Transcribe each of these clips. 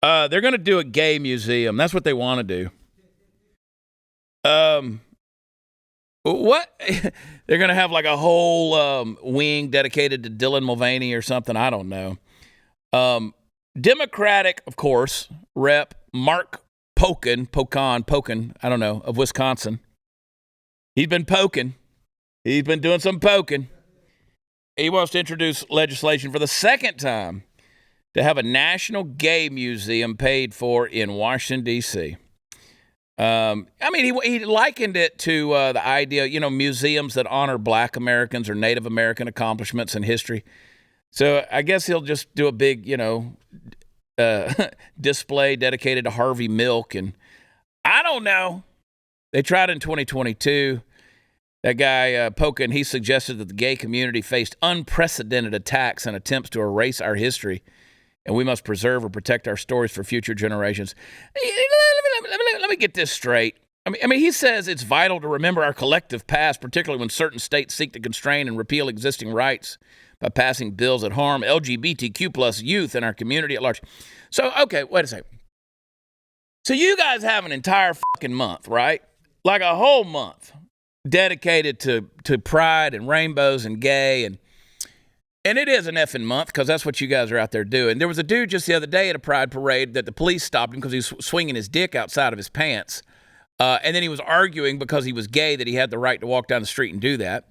They're going to do a gay museum. That's what they want to do. What? They're going to have like a whole wing dedicated to Dylan Mulvaney or something. I don't know. Democratic, of course, Rep. Mark Pocan, I don't know, of Wisconsin. He's been poking. He's been doing some poking. He wants to introduce legislation for the second time to have a national gay museum paid for in Washington, D.C. He likened it to the idea, museums that honor Black Americans or Native American accomplishments in history. So I guess he'll just do a big, display dedicated to Harvey Milk. And I don't know. They tried in 2022. That guy, Pocan, he suggested that the gay community faced unprecedented attacks and attempts to erase our history, and we must preserve or protect our stories for future generations. Let me get this straight. He says it's vital to remember our collective past, particularly when certain states seek to constrain and repeal existing rights by passing bills that harm LGBTQ plus youth in our community at large. So, okay, wait a second. So you guys have an entire fucking month, right? Like a whole month dedicated to pride and rainbows and gay, and it is an effing month because that's what you guys are out there doing. There was a dude just the other day at a pride parade that the police stopped him because he was swinging his dick outside of his pants. And then he was arguing because he was gay that he had the right to walk down the street and do that.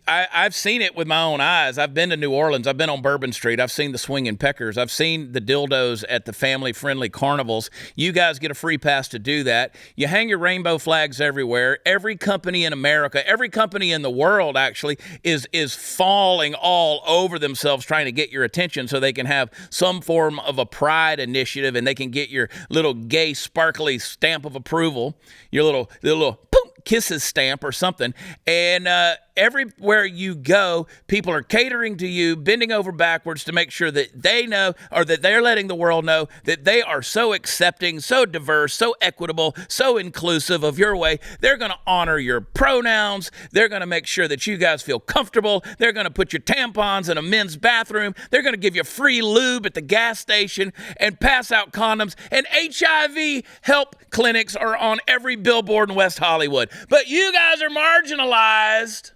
I've seen it with my own eyes. I've been to New Orleans. I've been on Bourbon Street. I've seen the swinging peckers. I've seen the dildos at the family-friendly carnivals. You guys get a free pass to do that. You hang your rainbow flags everywhere. Every company in America, every company in the world actually is falling all over themselves trying to get your attention so they can have some form of a pride initiative and they can get your little gay sparkly stamp of approval, your little poof, kisses stamp or something. And everywhere you go, people are catering to you, bending over backwards to make sure that they know, or that they're letting the world know that they are so accepting, so diverse, so equitable, so inclusive of your way. They're going to honor your pronouns. They're going to make sure that you guys feel comfortable. They're going to put your tampons in a men's bathroom. They're going to give you free lube at the gas station and pass out condoms. And HIV help clinics are on every billboard in West Hollywood. But you guys are marginalized.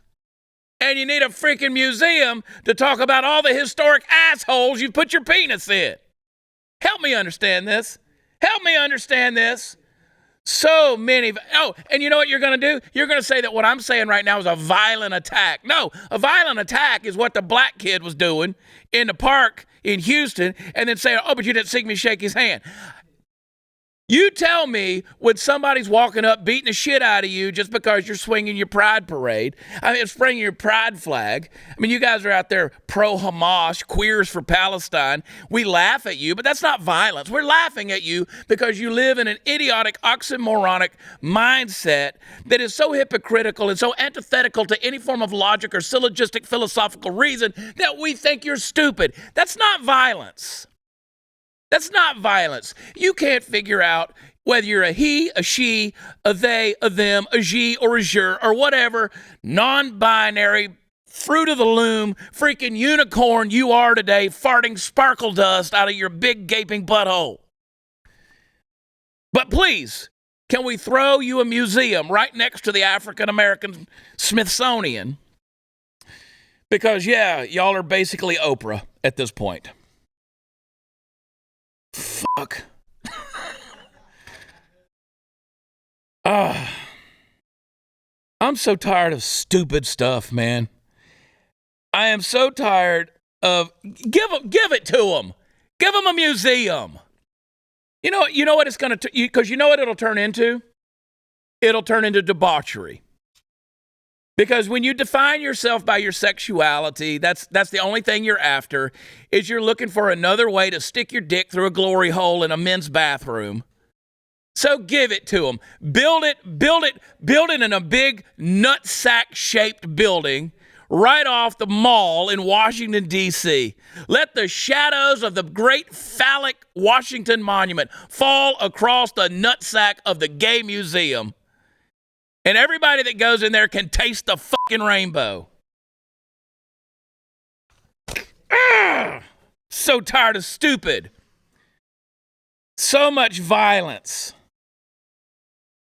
And you need a freaking museum to talk about all the historic assholes you put your penis in. Help me understand this. Help me understand this. So many. Oh, and you know what you're going to do? You're going to say that what I'm saying right now is a violent attack. No, a violent attack is what the black kid was doing in the park in Houston and then saying, oh, but you didn't see me shake his hand. You tell me when somebody's walking up beating the shit out of you just because you're swinging your pride parade. Swinging your pride flag. You guys are out there pro-Hamas, queers for Palestine. We laugh at you, but that's not violence. We're laughing at you because you live in an idiotic, oxymoronic mindset that is so hypocritical and so antithetical to any form of logic or syllogistic philosophical reason that we think you're stupid. That's not violence. That's not violence. You can't figure out whether you're a he, a she, a they, a them, a she, or a jur, or whatever non-binary, fruit of the loom, freaking unicorn you are today, farting sparkle dust out of your big gaping butthole. But please, can we throw you a museum right next to the African American Smithsonian? Because, yeah, y'all are basically Oprah at this point. Fuck. I'm so tired of stupid stuff, man. I am so tired of give it to them. Give them a museum. You know what it's going to, because you know what it'll turn into? It'll turn into debauchery. Because when you define yourself by your sexuality, that's the only thing you're after, is you're looking for another way to stick your dick through a glory hole in a men's bathroom. So give it to them. Build it in a big nutsack-shaped building right off the mall in Washington, D.C. Let the shadows of the great phallic Washington Monument fall across the nutsack of the gay museum. And everybody that goes in there can taste the fucking rainbow. So tired of stupid. So much violence.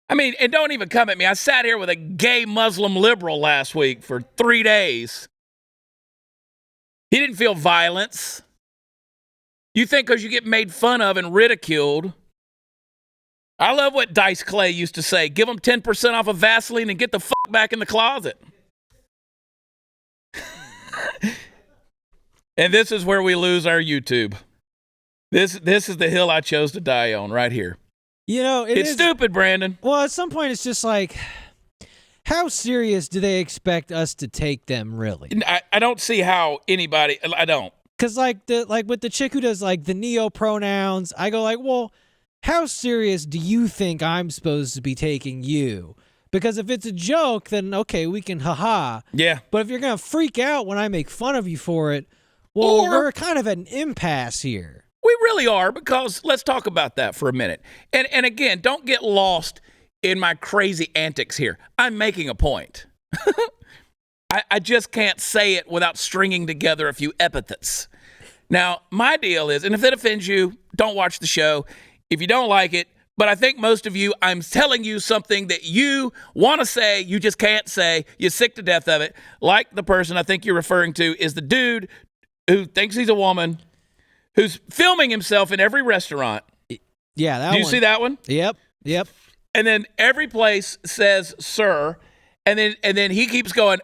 I mean, and don't even come at me. I sat here with a gay Muslim liberal last week for 3 days. He didn't feel violence. You think because you get made fun of and ridiculed. I love what Dice Clay used to say. Give them 10% off of Vaseline and get the fuck back in the closet. And this is where we lose our YouTube. This is the hill I chose to die on right here. You know, it's stupid, Brandon. Well, at some point, it's just like, how serious do they expect us to take them, really? I don't see how anybody. I don't. Because like with the chick who does like the neo pronouns, I go like, well, how serious do you think I'm supposed to be taking you? Because if it's a joke, then okay, we can haha. Yeah. But if you're gonna freak out when I make fun of you for it, well, we're kind of at an impasse here. We really are, because let's talk about that for a minute. And again, don't get lost in my crazy antics here. I'm making a point. I just can't say it without stringing together a few epithets. Now, my deal is, and if it offends you, don't watch the show. If you don't like it, but I think most of you, I'm telling you something that you want to say, you just can't say. You're sick to death of it. Like the person I think you're referring to is the dude who thinks he's a woman, who's filming himself in every restaurant. Yeah, that one. Do you see that one? Yep. And then every place says, sir, and then he keeps going,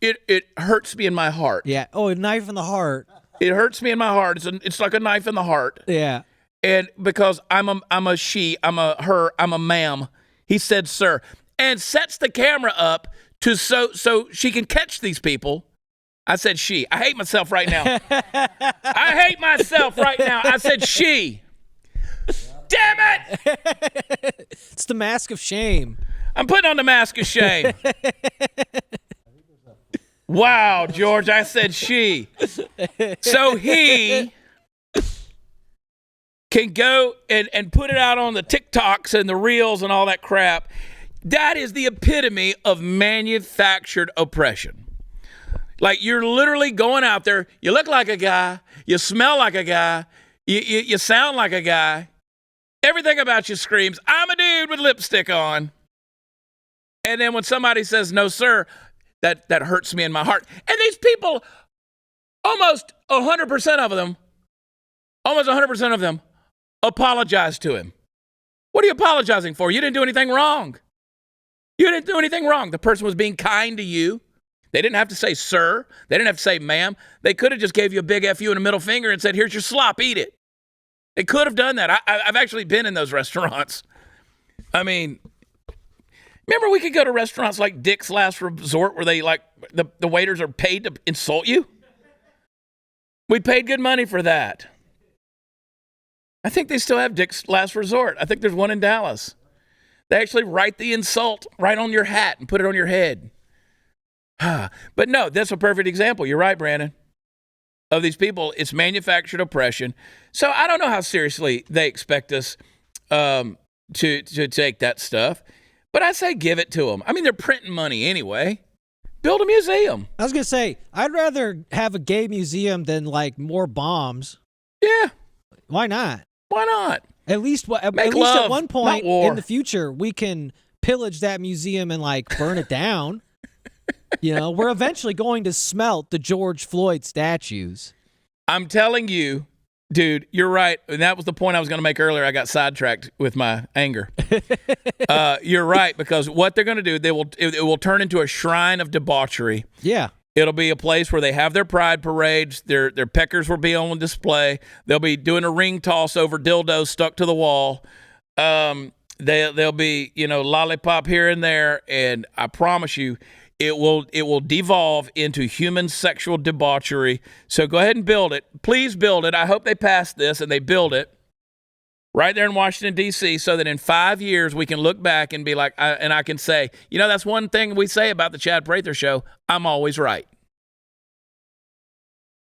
it hurts me in my heart. Yeah. Oh, a knife in the heart. It hurts me in my heart. It's like a knife in the heart. Yeah. And because I'm a she, I'm a her, I'm a ma'am, he said, sir, and sets the camera up to so she can catch these people. I said she. I hate myself right now. I hate myself right now. I said she. Damn it! It's the mask of shame. I'm putting on the mask of shame. Wow, George, I said she. So he can go and put it out on the TikToks and the Reels and all that crap. That is the epitome of manufactured oppression. Like, you're literally going out there, you look like a guy, you smell like a guy, you sound like a guy. Everything about you screams, I'm a dude with lipstick on. And then when somebody says, no, sir, that hurts me in my heart. And these people, almost 100% of them, apologize to him. What are you apologizing for? You didn't do anything wrong. The person was being kind to you. They didn't have to say sir. They didn't have to say ma'am. They could have just gave you a big F you and a middle finger and said, here's your slop, eat it. They could have done that. I've actually been in those restaurants. I mean, remember we could go to restaurants like Dick's Last Resort where they like the waiters are paid to insult you? We paid good money for that. I think they still have Dick's Last Resort. I think there's one in Dallas. They actually write the insult right on your hat and put it on your head. But no, that's a perfect example. You're right, Brandon. Of these people, it's manufactured oppression. So I don't know how seriously they expect us to take that stuff. But I say give it to them. I mean, they're printing money anyway. Build a museum. I was going to say, I'd rather have a gay museum than like more bombs. Yeah. Why not? Why not? At least at one point in the future, we can pillage that museum and like burn it down. You know, we're eventually going to smelt the George Floyd statues. I'm telling you, dude, you're right. And that was the point I was going to make earlier. I got sidetracked with my anger. You're right, because what they're going to do, it will turn into a shrine of debauchery. Yeah. It'll be a place where they have their pride parades. Their peckers will be on display. They'll be doing a ring toss over dildos stuck to the wall. They'll be, lollipop here and there. And I promise you, it will devolve into human sexual debauchery. So go ahead and build it. Please build it. I hope they pass this and they build it right there in Washington, D.C., so that in 5 years we can look back and be like, I can say, that's one thing we say about the Chad Prather Show. I'm always right.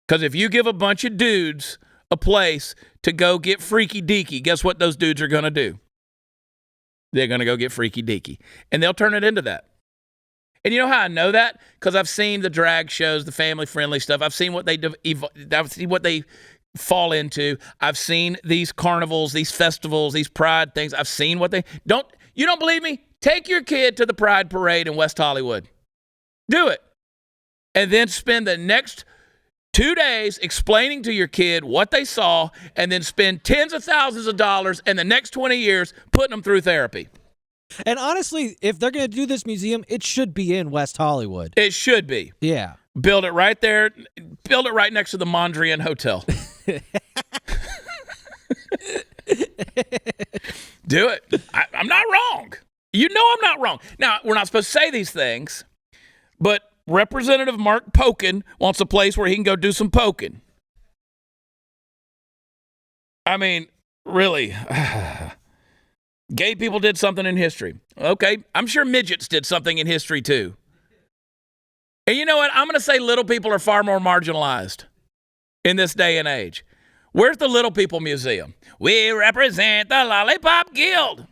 Because if you give a bunch of dudes a place to go get freaky deaky, guess what those dudes are going to do? They're going to go get freaky deaky. And they'll turn it into that. And you know how I know that? Because I've seen the drag shows, the family-friendly stuff. I've seen what they fall into. I've seen these carnivals, these festivals, these pride things. I've seen what you don't believe me? Take your kid to the Pride Parade in West Hollywood. Do it. And then spend the next 2 days explaining to your kid what they saw, and then spend tens of thousands of dollars in the next 20 years putting them through therapy. And honestly, if they're going to do this museum, it should be in West Hollywood. It should be. Yeah. Build it right there. Build it right next to the Mondrian Hotel. Do it. I'm not wrong. You know I'm not wrong. Now, we're not supposed to say these things, but Representative Mark Pocan wants a place where he can go do some poking. I mean, really. Gay people did something in history. Okay, I'm sure midgets did something in history too. And you know what? I'm going to say little people are far more marginalized in this day and age. Where's the Little People Museum? We represent the Lollipop Guild.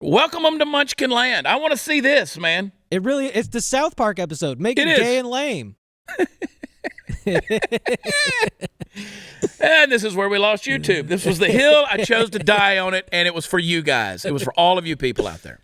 Welcome them to Munchkin Land. I want to see this, man. It's the South Park episode. Make it gay and lame. And this is where we lost YouTube. This was the hill. I chose to die on it, and it was for you guys. It was for all of you people out there.